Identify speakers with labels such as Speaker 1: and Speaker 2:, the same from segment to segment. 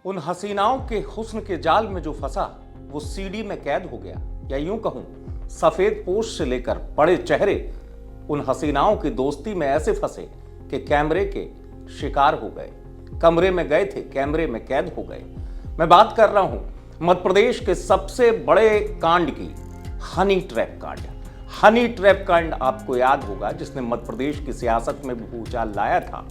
Speaker 1: उन हसीनाओं के हुस्न के जाल में जो फंसा वो सीडी में कैद हो गया, या यूं कहूं सफेद पोश से लेकर बड़े चेहरे उन हसीनाओं की दोस्ती में ऐसे फंसे कि कैमरे के शिकार हो गए। कमरे में गए थे, कैमरे में कैद हो गए। मैं बात कर रहा हूं मध्य प्रदेश के सबसे बड़े कांड की, हनी ट्रैप कांड। हनी ट्रैप कांड आपको याद होगा, जिसने मध्य प्रदेश की सियासत में भूचाल लाया था।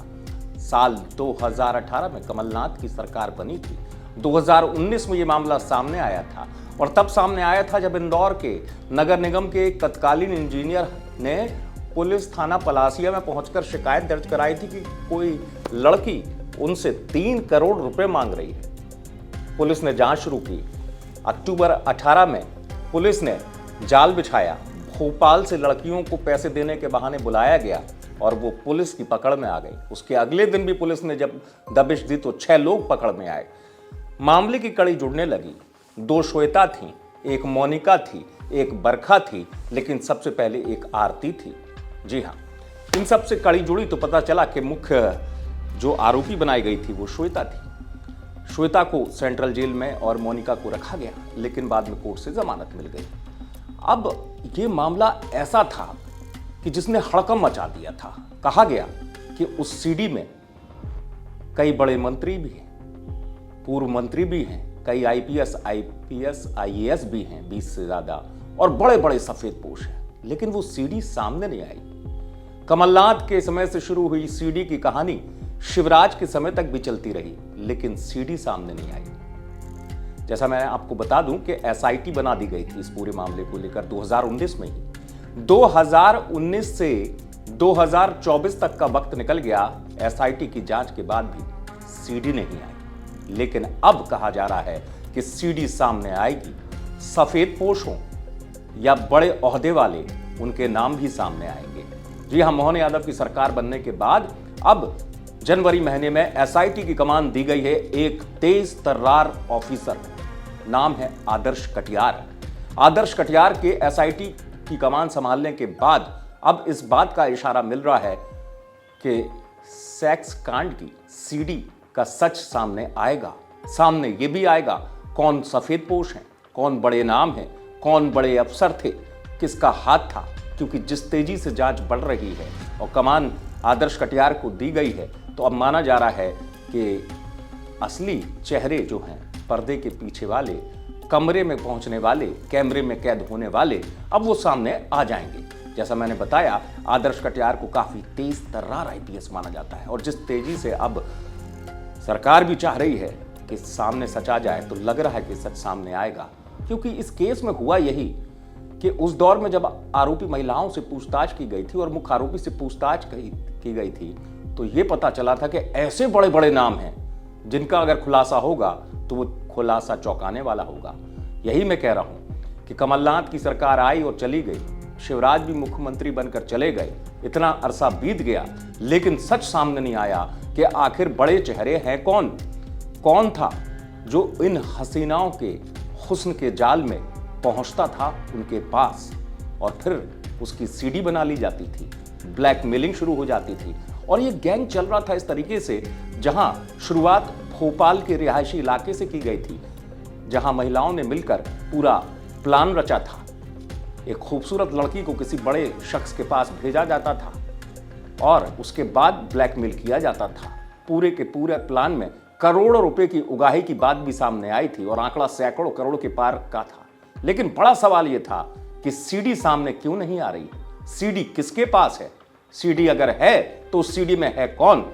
Speaker 1: साल 2018 में कमलनाथ की सरकार बनी थी। 2019 में यह मामला सामने आया था, और तब सामने आया था जब इंदौर के नगर निगम के एक तत्कालीन इंजीनियर ने पुलिस थाना पलासिया में पहुंचकर शिकायत दर्ज कराई थी कि कोई लड़की उनसे 3 करोड़ रुपए मांग रही है। पुलिस ने जांच शुरू की। अक्टूबर 18 में पुलिस ने जाल बिछाया। भोपाल से लड़कियों को पैसे देने के बहाने बुलाया गया और वो पुलिस की पकड़ में आ गई। उसके अगले दिन भी पुलिस ने जब दबिश दी तो 6 लोग पकड़ में आए। मामले की कड़ी जुड़ने लगी। 2 श्वेता थीं, एक मोनिका थी, एक बरखा थी, लेकिन सबसे पहले एक आरती थी। जी हाँ, इन सब से कड़ी जुड़ी तो पता चला कि मुख्य जो आरोपी बनाई गई थी वो श्वेता थी। श्वेता को सेंट्रल जेल में और मोनिका को रखा गया, लेकिन बाद में कोर्ट से जमानत मिल गई। अब ये मामला ऐसा था कि जिसने हड़कंप मचा दिया था। कहा गया कि उस सीडी में कई बड़े मंत्री भी हैं, पूर्व मंत्री भी हैं, कई आईपीएस, आईएएस भी हैं, 20 से ज्यादा, और बड़े बड़े सफेद पोश हैं। लेकिन वो सीडी सामने नहीं आई। कमलनाथ के समय से शुरू हुई सीडी की कहानी शिवराज के समय तक भी चलती रही, लेकिन सीडी सामने नहीं आई। जैसा मैं आपको बता दूं कि एसआईटी बना दी गई थी इस पूरे मामले को लेकर 2019 में ही। 2019 से 2024 तक का वक्त निकल गया, एसआईटी की जांच के बाद भी सीडी नहीं आई। लेकिन अब कहा जा रहा है कि सीडी सामने आएगी। सफेद पोश हों या बड़े ओहदे वाले, उनके नाम भी सामने आएंगे। जी हां, मोहन यादव की सरकार बनने के बाद अब जनवरी महीने में एसआईटी की कमान दी गई है एक तेज तर्रार ऑफिसर। नाम है आदर्श कटियार। आदर्श कटियार के एसआईटी की कमान संभालने के बाद अब इस बात का इशारा मिल रहा है कि सेक्स कांड की सीडी का सच सामने आएगा। सामने ये भी आएगा कौन सफेद पोश हैं, कौन बड़े नाम हैं, कौन बड़े अफसर थे, किसका हाथ था। क्योंकि जिस तेजी से जांच बढ़ रही है और कमान आदर्श कटियार को दी गई है, तो अब माना जा रहा है कि असली चेहरे जो हैं, पर्दे के पीछे वाले, कमरे में पहुंचने वाले, कैमरे में कैद होने वाले, अब वो सामने आ जाएंगे। जैसा मैंने बताया, आदर्श कटियार को काफी तेज तर्रार आईपीएस माना जाता है, और जिस तेजी से अब सरकार भी चाह रही है कि सामने सच आ जाए, तो लग रहा है कि सच सामने आएगा। क्योंकि इस केस में हुआ यही कि उस दौर में जब आरोपी महिलाओं से पूछताछ की गई थी और मुख्य आरोपी से पूछताछ की गई थी, तो ये पता चला था कि ऐसे बड़े बड़े नाम हैं जिनका अगर खुलासा होगा तो वो खुलासा चौंकाने वाला होगा। यही मैं कह रहा हूं कि कमलनाथ की सरकार आई और चली गई, शिवराज भी मुख्यमंत्री बनकर चले गए, इतना अरसा बीत गया, लेकिन सच सामने नहीं आया कि आखिर बड़े चेहरे हैं कौन। कौन था जो इन हसीनाओं के हुस्न के जाल में पहुंचता था उनके पास, और फिर उसकी सीडी बना ली जाती थी, ब्लैकमेलिंग शुरू हो जाती थी। और ये गैंग चल रहा था इस तरीके से, जहां शुरुआत भोपाल के रिहायशी इलाके से की गई थी, जहां महिलाओं ने मिलकर पूरा प्लान रचा था। एक खूबसूरत लड़की को किसी बड़े शख्स के पास भेजा जाता था और उसके बाद ब्लैकमेल किया जाता था। पूरे के पूरे प्लान में करोड़ों रुपए की उगाही की बात भी सामने आई थी, और आंकड़ा सैकड़ों करोड़ के पार का था। लेकिन बड़ा सवाल यह था कि सीडी सामने क्यों नहीं आ रही? सीडी किसके पास है? सीडी अगर है तो सीडी में है कौन?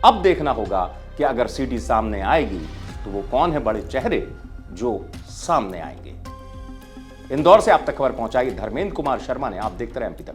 Speaker 1: अब देखना होगा कि अगर सीडी सामने आएगी तो वो कौन है बड़े चेहरे जो सामने आएंगे। इंदौर से आप तक खबर पहुंचाई धर्मेंद्र कुमार शर्मा ने। आप देखते रहे एमपी तक।